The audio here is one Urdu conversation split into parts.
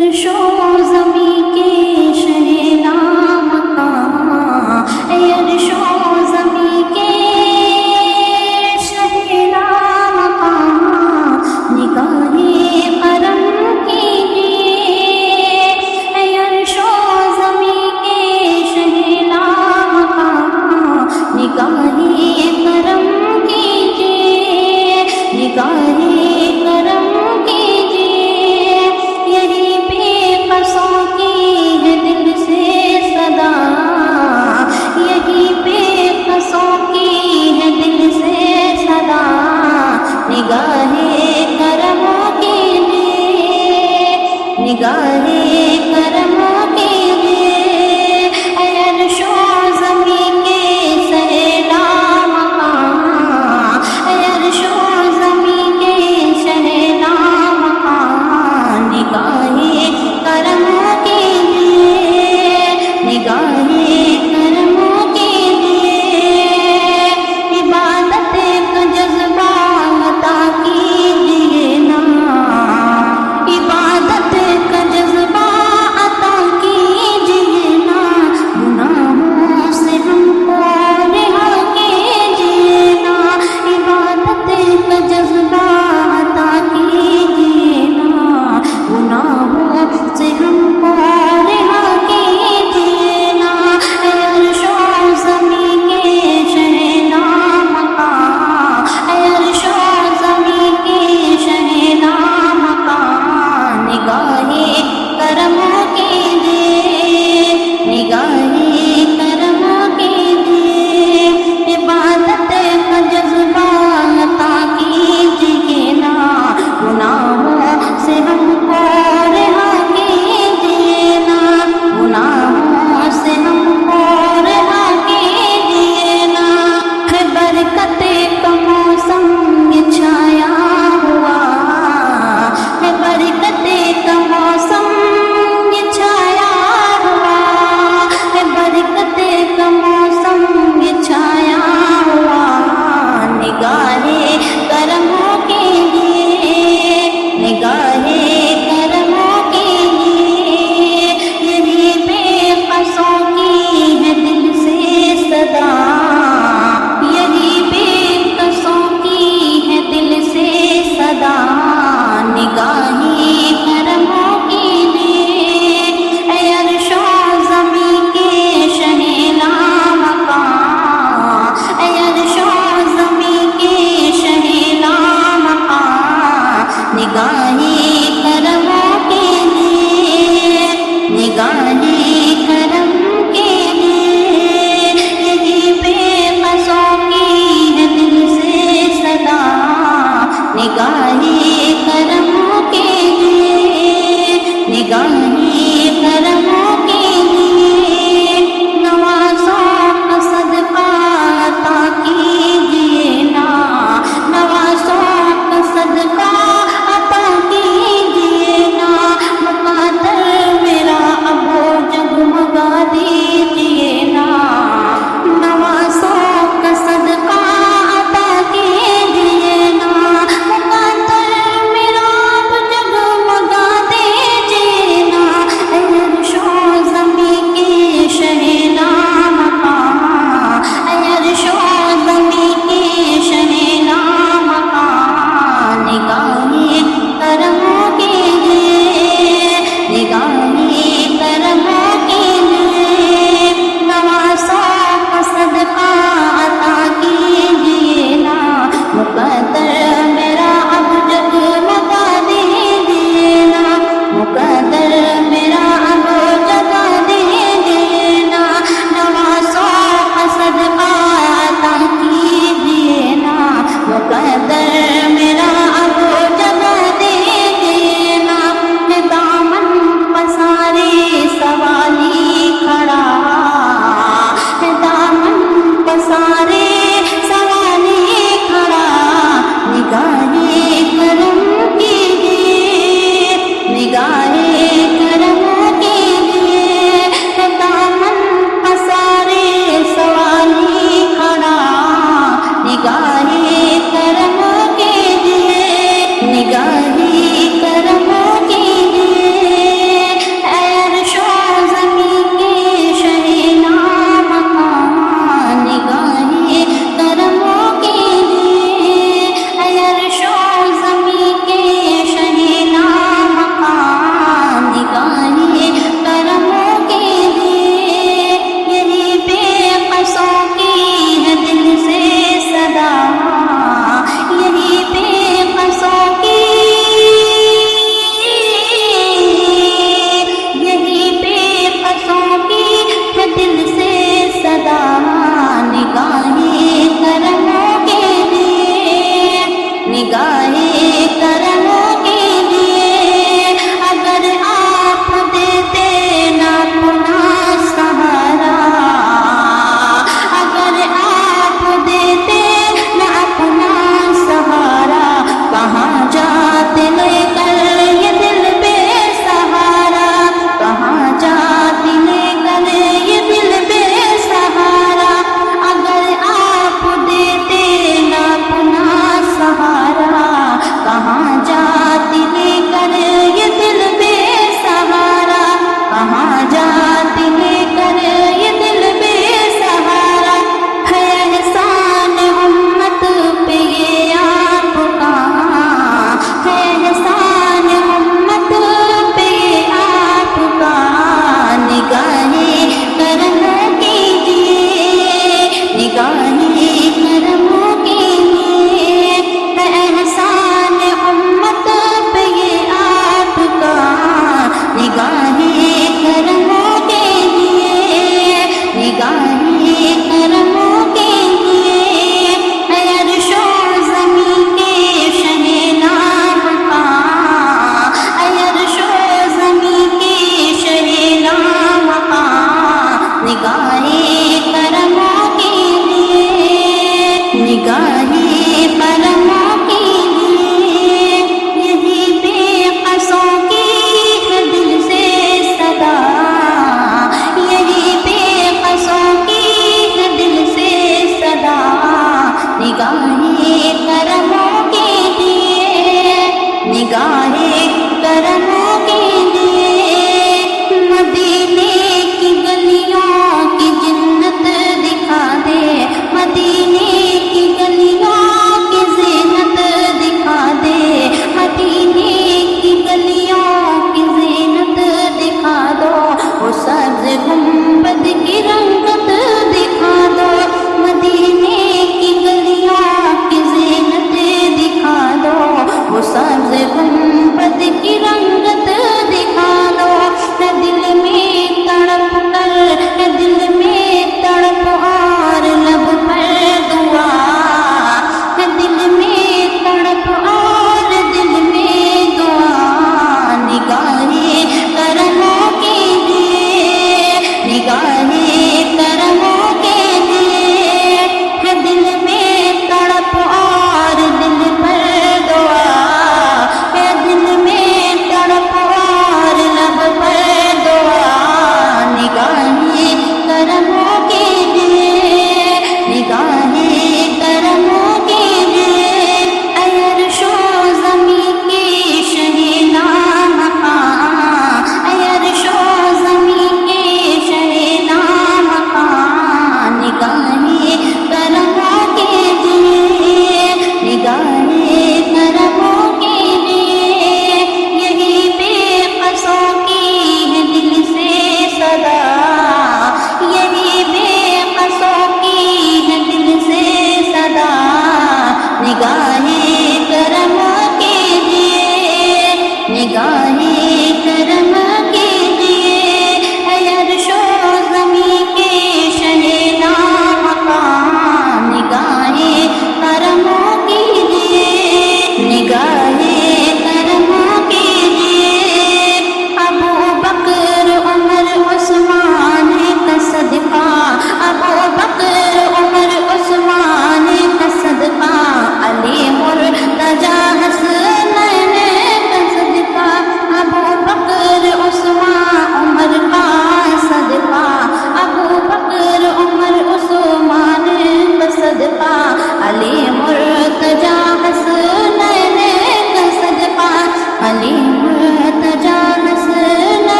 عرش و زمیں کے شہ لامکاں، اے عرش و زمیں کے شہ لامکاں، نگاہ کرم کیجیے، اے عرش و زمیں کے شہ لامکاں، نگاہ کرم کیجیے، نگاہ کرم کیجیے، یہی بے قصوں کی ہے دل سے صدا، یہی بے قصوں کی ہے دل سے صدا، نگاہ کرم کیجیے، نگاہ کرم کیجیے، اے عرش و زمیں کے سہ لامکاں، اے عرش و زمیں کے سہ لامکاں، نگاہ کرم کیجیے، نگاہ کرم کیجیے، عبادت کا جذبہ عطا کیجیے نا، عبادت کا جذبہ عطا کیجیے نا، گناہوں سے ہم کو رہا کیجیے نا، عبادت کا جذبہ عطا کیجیے نا، گناہوں سے ہم کو رہا کیجیے نا، اے عرش و زمیں کے شہ لامکاں، اے عرش و زمیں کے شہ لامکاں، نگاہ کرم کیجیے، نگاہ کرم کیجیے، عبادت کا جذبہ عطا کیجیے نا، گناہوں سے ہم کو رہا کیجیے نا، گناہوں سے ہم کو رہا کیجیے نا، ہے برکت کا موسم یہ چھایا ہوا، ہے برکت کا موسم یہ چھایا ہوا، ہے برکت کا موسم یہ چھایا ہوا، نگاہ کرم کیجیے، نگاہ کرم کیجیے، یہی بے قصوں کی ہے دل سے صدا، یہی بے قصوں کی ہے دل سے صدا، نگاہ کرم کیجیے، اے عرش و زمیں کے شہ لامکاں، اے عرش و زمیں کے شہ لامکاں، نگاہ کرم کیجیے، نگاہ کرم کیجیے، یہی بے قصوں کی ہے دل سے صدا، نگاہ کرم کیجیے، نگاہ کرم کیجیے، نوازوں کا صدقہ عطا کیجیے نا، نوازوں کا صدقہ عطا کیجیے نا، مقدر میرا ابو جگمگا دیجیے نا، نوازوں کا صدقہ عطا کیجیے نا، مقدر میرا اب جگمگا دیجیے نا، اے عرش و زمیں کے شہ لامکاں، اے عرش و زمیں کے شہ لامکاں، نگاہ کرم کیجیے، نگاہ کرم کیجیے، نوازوں کا صدقہ عطا کیجیے نا، مقدر میرا اب جگمگا دیجیے نا، مقدر میرا اب جگا دیجیے نا، نوازوں کا صدقہ عطا کیجیے نا، مقدر میرا اب جگا دیجیے نا، ہے دامن پسارے سوالی کھڑا، ہے دامن پسارے سوالی کھڑا، نگاہ کرم کیجیے، نگاہ کرم کیجیے، ہے دامن پسارے سوالی کھڑا، نگاہ کرم کیجیے، نگاہ کرم کیجیے،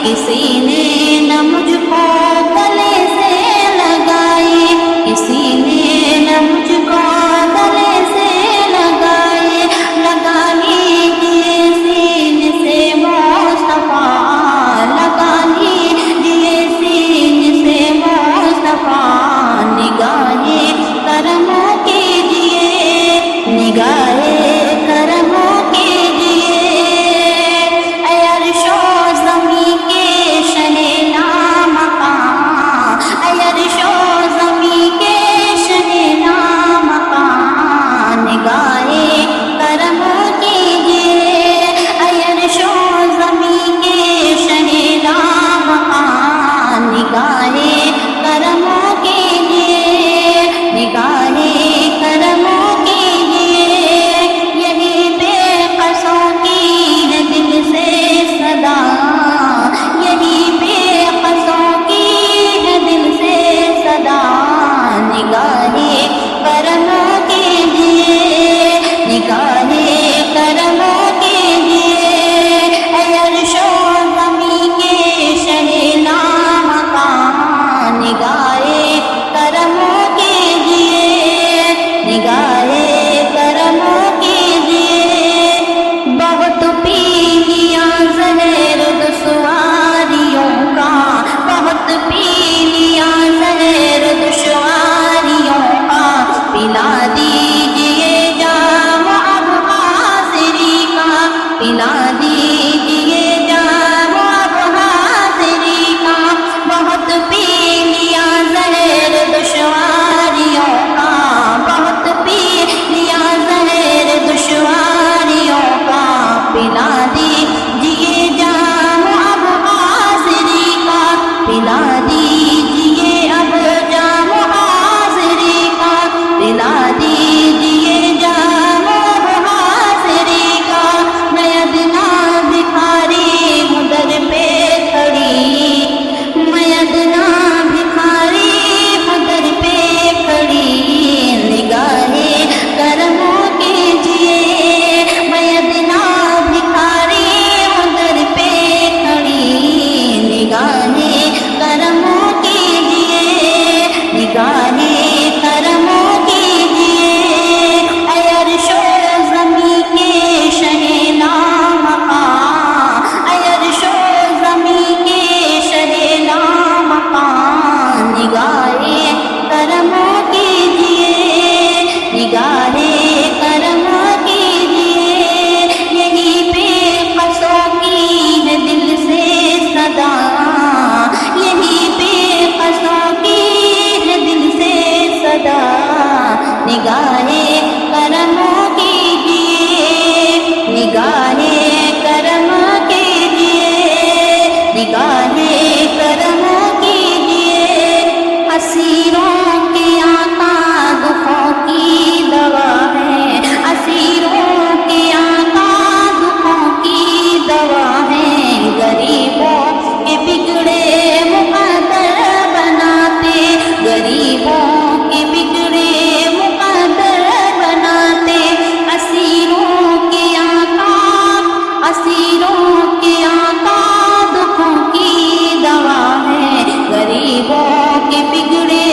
کسی نے نہ مجھ کو گلے سے لگائے، کسی نے نہ مجھ کو گلے سے لگائے، لگا لیجیے سینے سے مصطفیٰ، لگا لیجیے سینے سے مصطفیٰ، نگاہ کرم کیجیے، نگاہ کرم کیجیے، اے عرش و زمین کے شہ لامکاں، اے عرش و زمین کے شہ لامکاں، نگاہ کرم کیجیے، اے عرش و زمین کے شہ لامکاں، نگاہ کرم کیجیے، نگاہ کرم کیجیے، یہی بے قصوں کی ہے دل سے صدا، یہی بے قصوں کی ہے دل سے صدا، نگاہ کرم کیجیے، نگاہ کرم کیجیے، اے عرش و زمین کے شہ لامکاں، نگاہ کرم کیجیے، نگاہ کرم کیجیے، بہت پی لیا زہر دشواریوں کا، بہت پی لیا زہر دشواریوں کا، پلا دیجیے جام اب حاضری کا، پلا دیجیے جام اب حاضری کا، بہت پی لیا زہر دشواریوں کا، بہت پی لیا زہر دشواریوں کا، پلا دیجیے جام اب حاضری کا، پلا دیجیے اب جام حاضری کا، پلا دیجیے جام اب حاضری کا، میں ادنا بھکاری ہوں در پہ کھڑی، میں ادنا بھکاری ہوں در پہ کھڑی، نگاہ کرم کیجیے، میں ادنا بھکاری ہوں در پہ کھڑی، نگاہ کرم کیجیے، نگاہ کرم کیجیے، اے عرش و زمین کے شہ لامکاں، اے عرش و زمین کے شہ لامکاں، نگاہ کرم کیجیے، نگاہ کرم کیجیے، یہی بے قصوں کی ہے دل سے صدا، یہی بے قصوں کی ہے دل سے صدا، نگاہ کرم کیجیے، نگاہ کرم کیجیے، نگاہ کرم کیجیے، اسیروں کے آقا دکھوں کی دوا ہے، اسیروں کے آقا دکھوں کی دوا ہے، غریبوں کے بگڑے مقدر بناتے، غریبوں کے بگڑے مقدر بناتے، اسیروں کے آقا، اسیروں کے آقا دکھوں کی دوا ہے، غریبوں کے بگڑے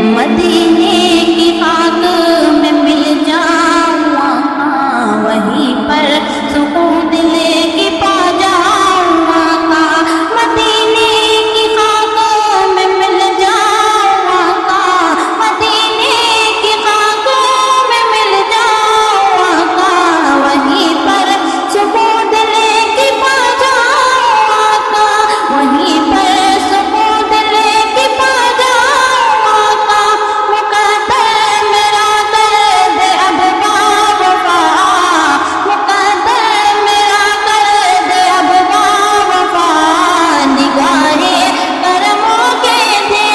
مدینے کی خاک میں مل جاؤں آقا، وہیں پر سکون دل کی پا جاؤں آقا، مدینے کی خاک میں مل جاؤں آقا، مدینے کی خاک میں مل جاؤں آقا، وہیں پر سکون دل کی پا جاؤں آقا، وہیں پر سکون دل کی پا جاؤں آقا، مقدر میرا کر دے اب باوفا، مقدر میرا کر دے اب باوفا، نگاہ کرموں کے دے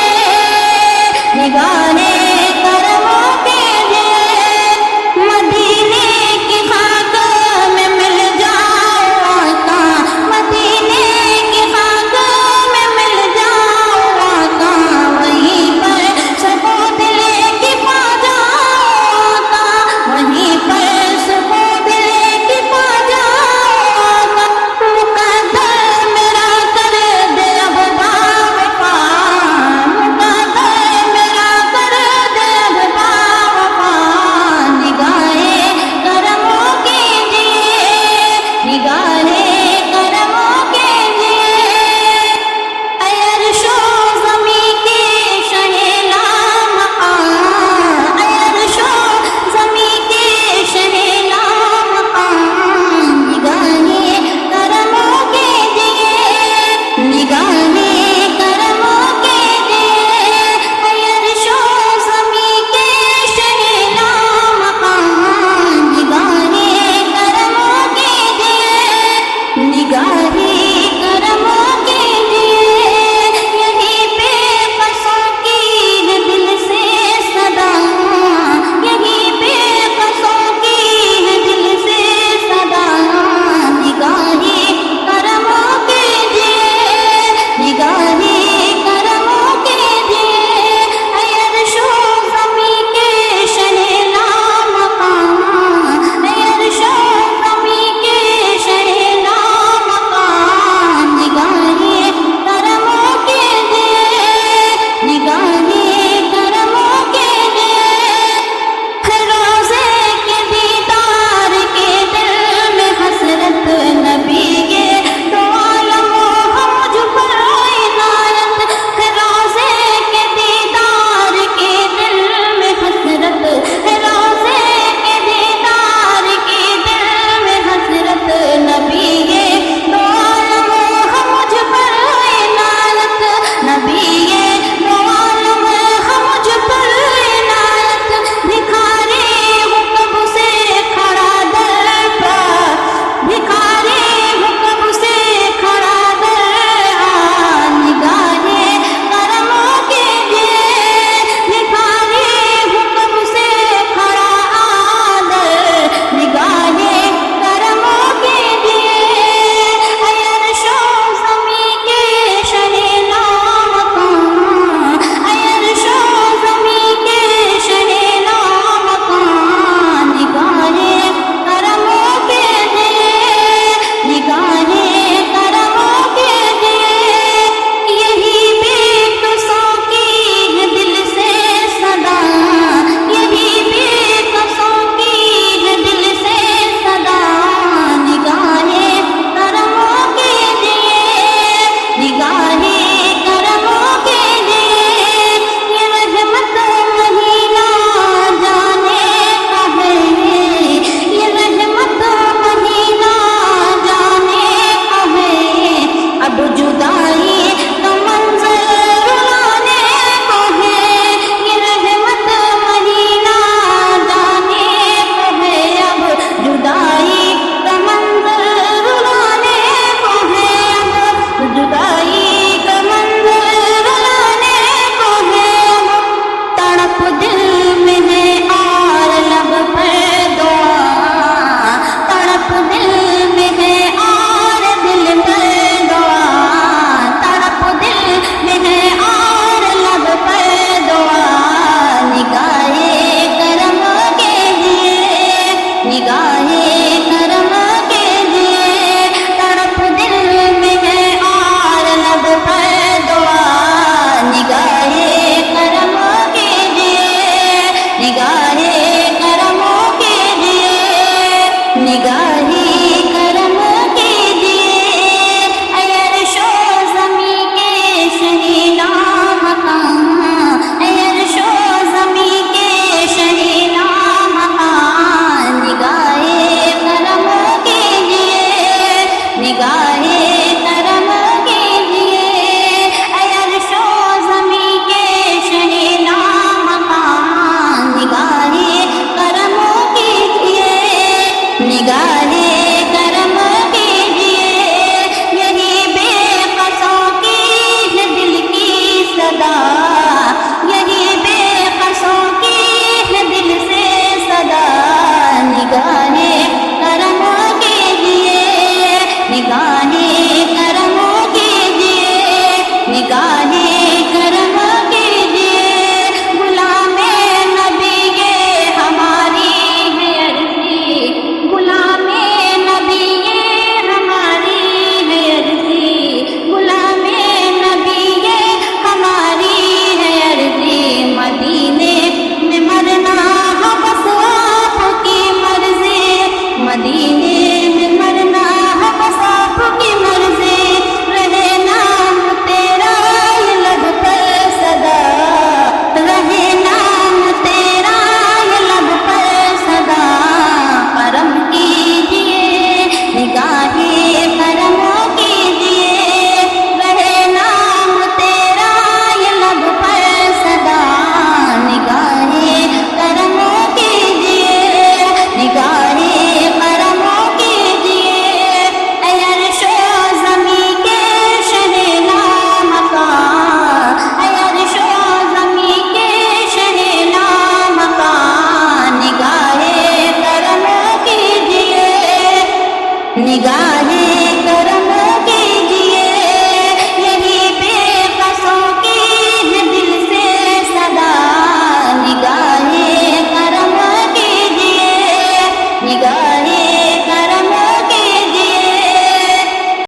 نگاہ